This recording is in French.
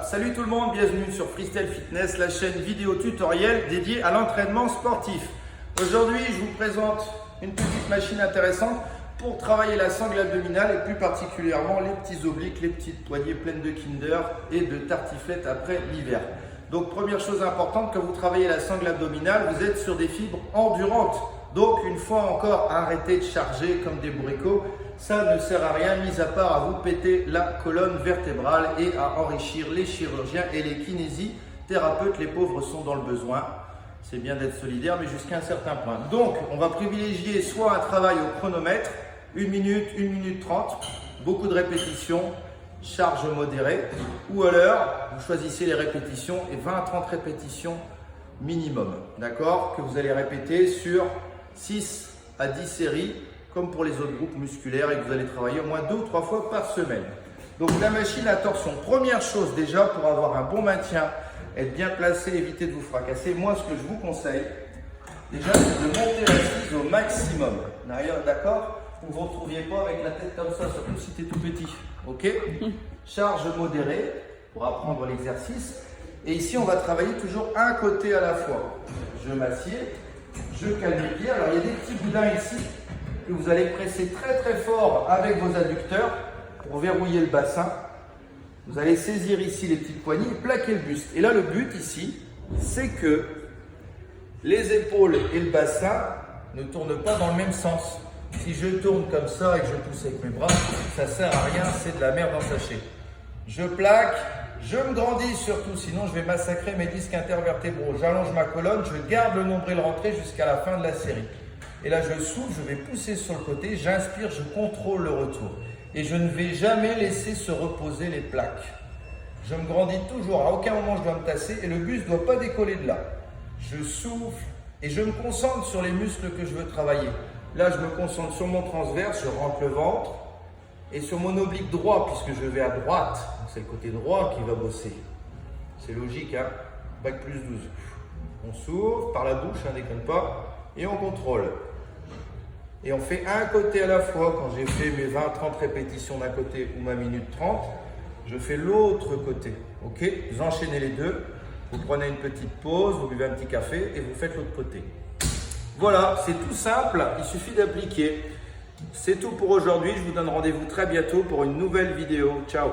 Salut tout le monde, bienvenue sur Freestyle Fitness, la chaîne vidéo tutoriel dédiée à l'entraînement sportif. Aujourd'hui, je vous présente une petite machine intéressante pour travailler la sangle abdominale et plus particulièrement les petits obliques, les petites poignées pleines de Kinder et de tartiflettes après l'hiver. Donc première chose importante, quand vous travaillez la sangle abdominale, vous êtes sur des fibres endurantes. Donc une fois encore, arrêtez de charger comme des bourricots. Ça ne sert à rien, mis à part à vous péter la colonne vertébrale et à enrichir les chirurgiens et les kinésithérapeutes. Les pauvres sont dans le besoin. C'est bien d'être solidaire, mais jusqu'à un certain point. Donc, on va privilégier soit un travail au chronomètre, 1 minute, 1 minute 30, beaucoup de répétitions, charge modérée, ou alors, vous choisissez les répétitions et 20 à 30 répétitions minimum, d'accord, que vous allez répéter sur 6 à 10 séries, comme pour les autres groupes musculaires, et que vous allez travailler au moins 2 ou 3 fois par semaine. Donc la machine à torsion, première chose déjà pour avoir un bon maintien, être bien placé, éviter de vous fracasser, moi ce que je vous conseille, déjà c'est de monter l'assise au maximum, d'accord, vous ne vous retrouviez pas avec la tête comme ça, surtout si tu es tout petit, ok. Charge modérée pour apprendre l'exercice, et ici on va travailler toujours un côté à la fois. Je m'assieds, je calme les pieds, alors il y a des petits boudins ici, que vous allez presser très très fort avec vos adducteurs pour verrouiller le bassin. Vous allez saisir ici les petites poignées et plaquer le buste. Et là, le but ici, c'est que les épaules et le bassin ne tournent pas dans le même sens. Si je tourne comme ça et que je pousse avec mes bras, ça ne sert à rien, c'est de la merde en sachet. Je plaque, je me grandis surtout, sinon je vais massacrer mes disques intervertébraux. J'allonge ma colonne, je garde le nombril rentré jusqu'à la fin de la série. Et là, je souffle, je vais pousser sur le côté, j'inspire, je contrôle le retour. Et je ne vais jamais laisser se reposer les plaques. Je me grandis toujours, à aucun moment je dois me tasser et le buste ne doit pas décoller de là. Je souffle et je me concentre sur les muscles que je veux travailler. Là, je me concentre sur mon transverse, je rentre le ventre et sur mon oblique droit, puisque je vais à droite. C'est le côté droit qui va bosser. C'est logique, hein? Bac plus 12. On souffle par la bouche, hein, déconne pas, et on contrôle. Et on fait un côté à la fois. Quand j'ai fait mes 20-30 répétitions d'un côté ou ma minute 30, je fais l'autre côté. Ok? Vous enchaînez les deux, vous prenez une petite pause, vous buvez un petit café et vous faites l'autre côté. Voilà, c'est tout simple, il suffit d'appliquer. C'est tout pour aujourd'hui, je vous donne rendez-vous très bientôt pour une nouvelle vidéo. Ciao!